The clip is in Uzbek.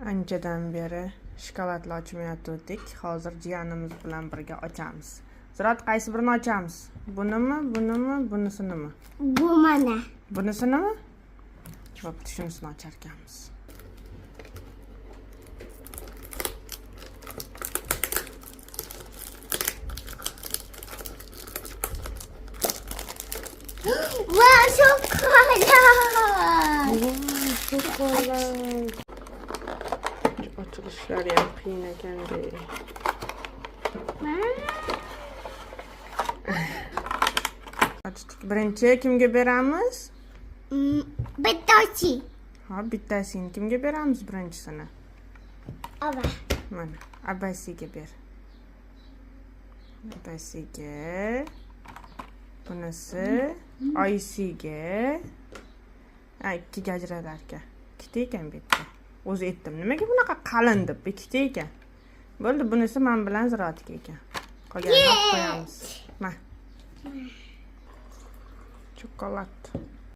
Anchadan beri shokoladli ochmayotgandik. Hozir jiyanimiz bilan birga ochamiz. Ziroat, qaysi birini ochamiz? Bunimi, bunisinimi? Bu mana. Bunisinimi? Bo'pti, shunisini ochar ekanmiz. Wow, shokolad. Shokolad. Ochilishlari ham qiyin ekan-da. Ochdik. Birinchi kimga beramiz? Bittasi. Ha, bittasini kimga beramiz birinchisini? Ava. Mana, Abasiga ber. Abasiga. Bunisi Oyisiga. Ikkiga ajratar ekan. Ikkita ekan bu yerda. O'zi aytdim, nimaga bunaqa qalin deb, ikkita ekan. Bo'ldi, bunisi men bilan Ziroatga ekan. Qolganini olib qo'yamiz. Mana. Shokolad.